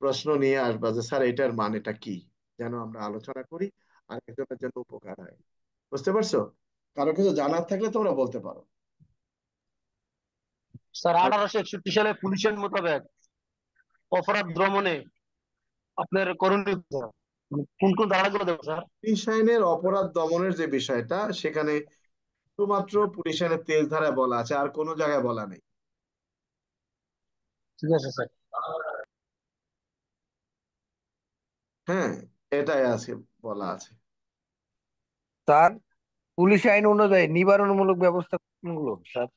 প্রশ্ন নিয়ে আসবা যে স্যার এটার মানেটা কি, যেন আমরা আলোচনা করি আর একজনের জন্য উপকার হয়। বুঝতে পারছো? কারো কিছু জানার থাকলে তোমরা বলতে পারো। স্যার আর 1861 সালে পুলিশের মোতাবেক অপরাধ দমনে আপনার করণীয় কি, স্যার? মানে কোন কোন ধারাগুলো দেবো স্যার? পুলিশ আইনের অপরাধ দমনের যে বিষয়টা, সেখানে শুধুমাত্র পুলিশ আইনের 23 ধারায় বলা আছে, আর কোনো জায়গায় বলা নেই। ঠিক আছে স্যার। হ্যাঁ, এটাই আছে, বলা আছে। স্যার, পুলিশ আইন অনুযায়ী নিবারণমূলক ব্যবস্থা কোনগুলো স্যার?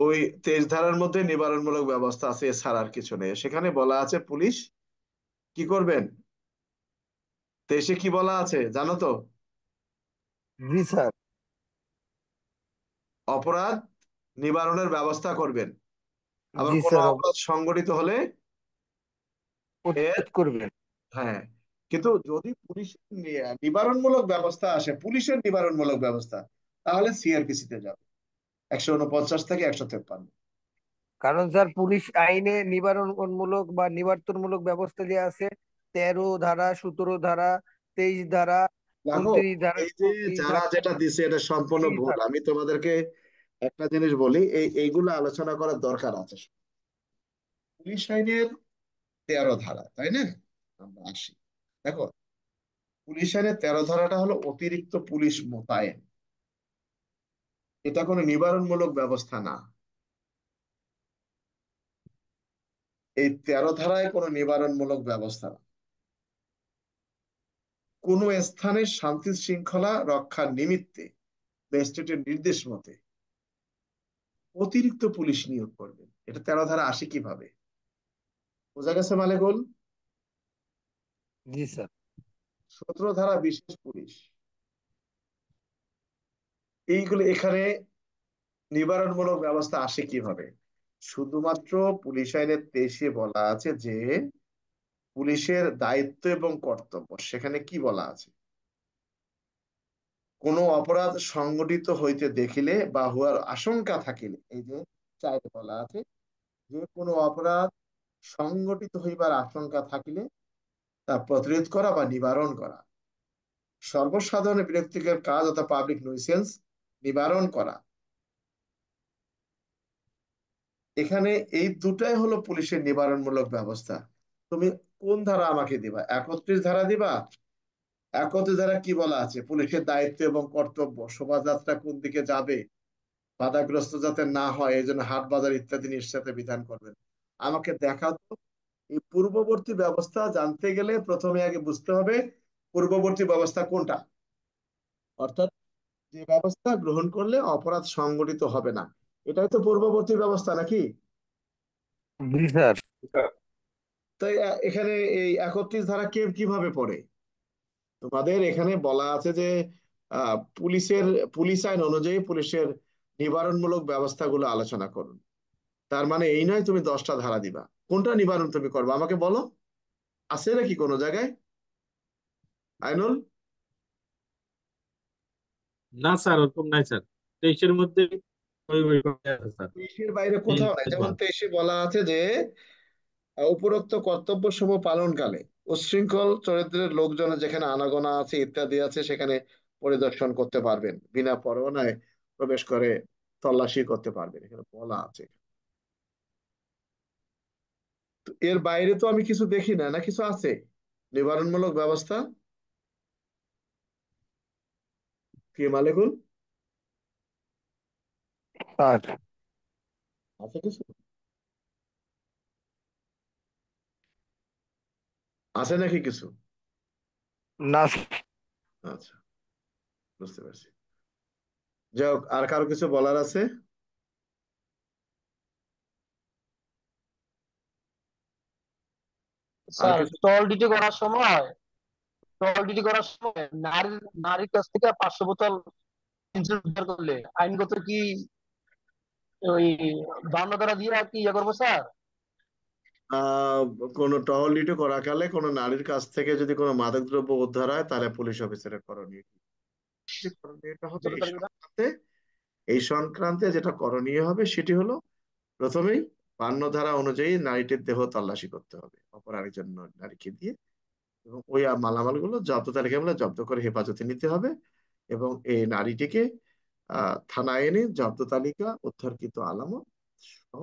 ওই 23 ধারার মধ্যে নিবারণমূলক ব্যবস্থা আছে, এছাড়া আর কিছু নেই। সেখানে বলা আছে পুলিশ কি করবেন। 23-এ কি বলা আছে জানো তো? জি স্যার। অপরাধ নিবারণের ব্যবস্থা করবেন, আবার জি কোনো স্যার, অপরাধ সংগঠিত হলে এর, প্রতিরোধ করবেন। হ্যাঁ, কিন্তু যদি পুলিশ নিবারণমূলক ব্যবস্থা আসে, পুলিশের নিবারণমূলক ব্যবস্থা, তাহলে সিআরপিসি তে যাবে 149 থেকে 153। কারণ স্যার পুলিশ আইনে নিবারণমূলক বা নিবর্তনমূলক ব্যবস্থা যে আছে 13 ধারা, 17 ধারা, 23 ধারা, দেখো, 29 ধারা, এই যে 30 যারা ধারা। যেটা দিছে এটা সম্পূর্ণ জি ভুল। স্যার। আমি তোমাদেরকে একটা জিনিস বলি, এইগুলো আলোচনা করার দরকার আছে। পুলিশ আইনের 13 ধারা, তাই না? আমরা আসি, দেখো, পুলিশ আইনের 13 ধারাটা হলো অতিরিক্ত পুলিশ মোতায়েন। এটা কোনো নিবারণমূলক ব্যবস্থা না। এই 13 ধারায় কোনো নিবারণমূলক ব্যবস্থা না। কোন স্থানে শান্তি শৃঙ্খলা রক্ষার নিমিত্তে ম্যাজিস্ট্রেটের নির্দেশ মতে অতিরিক্ত পুলিশ নিয়োগ করবেন। এটা 13 ধারা আসে কিভাবে? বোঝা গেছে মালেকুল? জি স্যার। 17 ধারা বিশেষ পুলিশ, এইগুলো এখানে নিবারণমূলক ব্যবস্থা আসে কিভাবে? শুধুমাত্র পুলিশ আইনের 23-এ বলা আছে যে পুলিশের দায়িত্ব এবং কর্তব্য। সেখানে কি বলা আছে? কোনো অপরাধ সংগঠিত হইতে দেখিলে বা হওয়ার আশঙ্কা থাকিলে, এই যে 4 বলা আছে যে কোনো অপরাধ সংগঠিত হইবার আশঙ্কা থাকিলে তা প্রতিরোধ করা বা নিবারণ করা, সর্বসাধারণ বিরক্তিকর কাজ অথবা পাবলিক nuisance নিবারণ করা। এখানে এই দুটাই হলো পুলিশের নিবারণমূলক ব্যবস্থা। তুমি কোন ধারা আমাকে দিবা? 31 ধারা দিবা? 31 ধারা কি বলা আছে? পুলিশের দায়িত্ব এবং কর্তব্য, শোভাযাত্রা কোন দিকে যাবে, বাধাগ্রস্ত যাতে না হয় এই জন্য হাট বাজার ইত্যাদি নিশ্চিত বিধান করবেন। আমাকে দেখাও তো। এই পূর্ববর্তী ব্যবস্থা জানতে গেলে প্রথমে আগে বুঝতে হবে পূর্ববর্তী ব্যবস্থা কোনটা, অর্থাৎ যে ব্যবস্থা গ্রহণ করলে অপরাধ সংগঠিত হবে না। এটাই তো পূর্ববর্তী ব্যবস্থা, নাকি? জি স্যার। তাই এখানে এই 31 ধারা কিভাবে পড়ে? তোমাদের এখানে বলা আছে যে পুলিশ আইন অনুযায়ী পুলিশের নিবারণমূলক ব্যবস্থাগুলো আলোচনা করুন। তার মানে এই নয় তুমি 10টা ধারা দিবা। কোনটা নিবারণ তুমি করবে আমাকে বলো, আছে নাকি কোনো জায়গায়? আইনুল? না স্যার, ওরকম নাই স্যার। 23-এর মধ্যে ওই আছে স্যার। 23-এর বাইরে কোথাও নাই। যেমন 23-এ বলা আছে যে উপরোক্ত কর্তব্য সমূহ পালনকালে উচ্ছৃঙ্খল চরিত্রের লোকজন যেখানে আনাগোনা আছে ইত্যাদি আছে সেখানে পরিদর্শন করতে পারবেন, বিনা পরোয়ানায় প্রবেশ করে তল্লাশি করতে পারবেন, এখানে বলা আছে। তো এর বাইরে তো আমি কিছু দেখি না, না কিছু আছে নিবারণমূলক ব্যবস্থা? কি মালেকুল, স্যার। আছে কিছু? আছে নাকি কিছু? না আচ্ছা, বুঝতে পারছি। যাই হোক, আর কারো কিছু বলার আছে? আর স্যার, কিছু? টল ডিউটি করার সময় নারীর কাছ থেকে 500 বোতল ইনসুলিন উদ্ধার করলে আইনগত কি ওই 52 ধারা দিয়ে আর কি ইয়ে করবো স্যার? আহ কোন টহল ডিউটি করাকালে কোনো নারীর কাছ থেকে যদি কোনো মাদকদ্রব্য উদ্ধার হয় তাহলে পুলিশ অফিসারের করণীয় কি? যে করণীয়টা হবে ছোট তারিখ এই সংক্রান্তে যেটা করণীয় হবে সেটি হলো প্রথমেই 52 ধারা অনুযায়ী নারীটির দেহ তল্লাশি করতে হবে অপর আরেকজন নারীকে দিয়ে, এবং ওই মালামালগুলো জব্দ তালিকা বলে জব্দ করে হেফাজতে নিতে হবে, এবং এই নারীটিকে থানায় এনে জব্দ তালিকা উদ্ধারকৃত আলামত সহ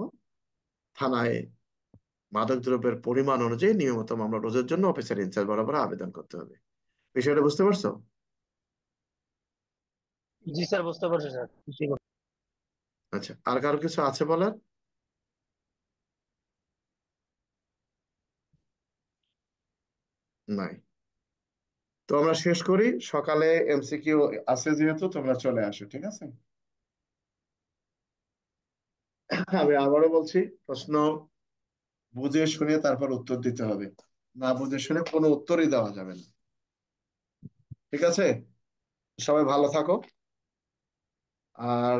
থানায় মাদকদ্রব্যের পরিমাণ অনুযায়ী নিয়মিত মামলা রোজের জন্য অফিসার ইনচার্জ বরাবর আবেদন করতে হবে। বিষয়টা বুঝতে পারছো? জি স্যার, বুঝতে পারছি স্যার। ঠিক আছে। আচ্ছা, আর কারো কিছু আছে বলার? নাই। তো আমরা শেষ করি। সকালে এমসিকিউ আছে যেহেতু তোমরা চলে আসো, ঠিক আছে? আমি আবারও বলছি, প্রশ্ন বুঝে শুনে তারপর উত্তর দিতে হবে, না বুঝে শুনে কোনো উত্তরই দেওয়া যাবে না, ঠিক আছে? সবাই ভালো থাকো। আর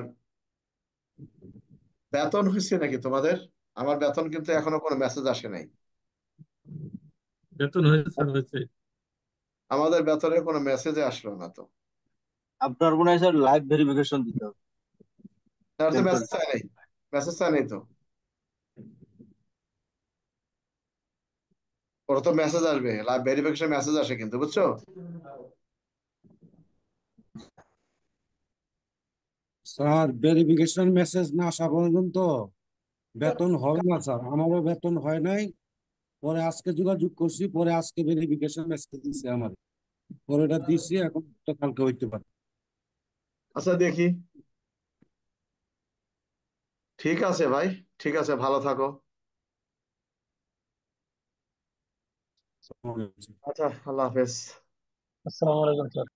বেতন হয়েছে নাকি তোমাদের? আমার বেতন কিন্তু এখনো কোনো মেসেজ আসে নাই। বেতন হয়েছে স্যার, হয়েছে। আমাদের বেতনের কোনো মেসেজে আসলো না তো। আপনার মনে হয় স্যার লাইভ ভেরিফিকেশন দিতে হবে। তার তো টেম্পোরারি। মেসেজ চাই নাই, মেসেজ চাই নাই তো। ওরা তো মেসেজ আসবে, ভেরিফিকেশন মেসেজ আসে কিন্তু, বুঝছো? স্যার ভেরিফিকেশন মেসেজ না আসা পর্যন্ত বেতন হবে না স্যার, আমারও বেতন হয় নাই। পরে আজকে যোগাযোগ করছি, পরে আজকে ভেরিফিকেশন মেসেজ দিচ্ছে আমার, পরে এটা দিচ্ছি, এখন তো কালকে হইতে পারে। আচ্ছা দেখি, ঠিক আছে ভাই, ঠিক আছে, ভালো থাকো। আচ্ছা, আল্লাহ হাফেজ। আসসালামু আলাইকুম স্যার।